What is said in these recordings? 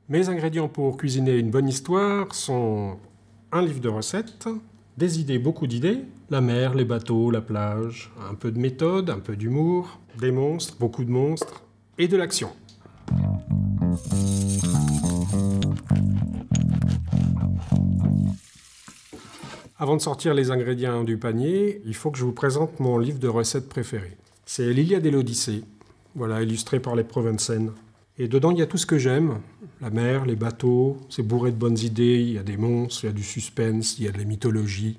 Mes ingrédients pour cuisiner une bonne histoire sont un livre de recettes, des idées, beaucoup d'idées, la mer, les bateaux, la plage, un peu de méthode, un peu d'humour, des monstres, beaucoup de monstres, et de l'action. Avant de sortir les ingrédients du panier, il faut que je vous présente mon livre de recettes préféré. C'est l'Iliade et l'Odyssée, voilà, illustré par les Provençaines. Et dedans, il y a tout ce que j'aime. La mer, les bateaux, c'est bourré de bonnes idées, il y a des monstres, il y a du suspense, il y a de la mythologie.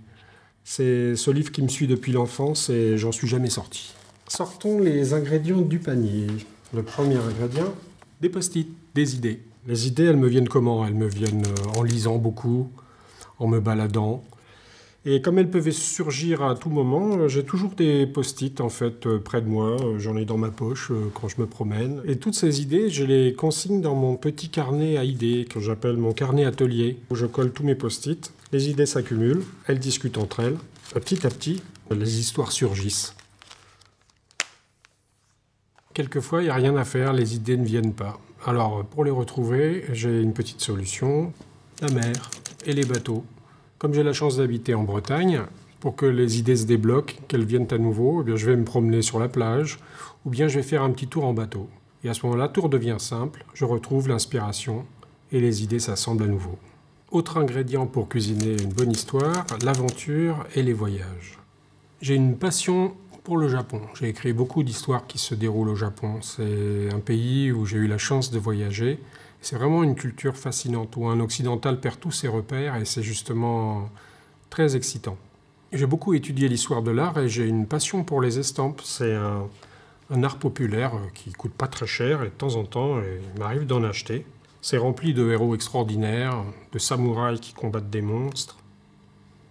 C'est ce livre qui me suit depuis l'enfance et j'en suis jamais sorti. Sortons les ingrédients du panier. Le premier ingrédient, des post-it, des idées. Les idées, elles me viennent comment? Elles me viennent en lisant beaucoup, en me baladant. Et comme elles peuvent surgir à tout moment, j'ai toujours des post-it en fait près de moi, j'en ai dans ma poche quand je me promène. Et toutes ces idées, je les consigne dans mon petit carnet à idées que j'appelle mon carnet atelier, où je colle tous mes post-it. Les idées s'accumulent, elles discutent entre elles. Petit à petit, les histoires surgissent. Quelquefois, il n'y a rien à faire, les idées ne viennent pas. Alors, pour les retrouver, j'ai une petite solution, la mer et les bateaux. Comme j'ai la chance d'habiter en Bretagne, pour que les idées se débloquent, qu'elles viennent à nouveau, eh bien, je vais me promener sur la plage, ou bien je vais faire un petit tour en bateau. Et à ce moment-là, tout redevient simple, je retrouve l'inspiration, et les idées s'assemblent à nouveau. Autre ingrédient pour cuisiner une bonne histoire, l'aventure et les voyages. J'ai une passion pour le Japon. J'ai écrit beaucoup d'histoires qui se déroulent au Japon. C'est un pays où j'ai eu la chance de voyager. C'est vraiment une culture fascinante où un occidental perd tous ses repères et c'est justement très excitant. J'ai beaucoup étudié l'histoire de l'art et j'ai une passion pour les estampes. C'est un art populaire qui coûte pas très cher et de temps en temps, il m'arrive d'en acheter. C'est rempli de héros extraordinaires, de samouraïs qui combattent des monstres.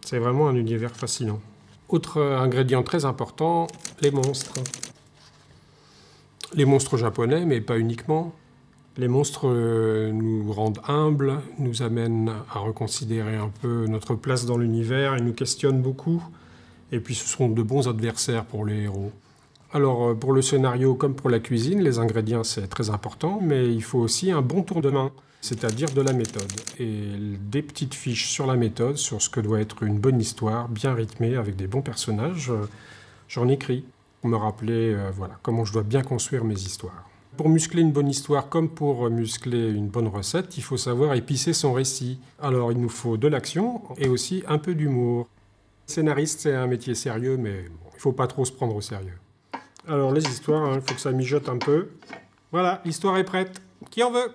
C'est vraiment un univers fascinant. Autre ingrédient très important, les monstres. Les monstres japonais, mais pas uniquement. Les monstres nous rendent humbles, nous amènent à reconsidérer un peu notre place dans l'univers, ils nous questionnent beaucoup, et puis ce sont de bons adversaires pour les héros. Alors pour le scénario comme pour la cuisine, les ingrédients c'est très important, mais il faut aussi un bon tour de main, c'est-à-dire de la méthode. Et des petites fiches sur la méthode, sur ce que doit être une bonne histoire, bien rythmée, avec des bons personnages, j'en écris pour me rappeler voilà, comment je dois bien construire mes histoires. Pour muscler une bonne histoire comme pour muscler une bonne recette, il faut savoir épicer son récit. Alors il nous faut de l'action et aussi un peu d'humour. Scénariste, c'est un métier sérieux, mais bon, il ne faut pas trop se prendre au sérieux. Alors les histoires, il faut que ça mijote un peu. Voilà, l'histoire est prête. Qui en veut ?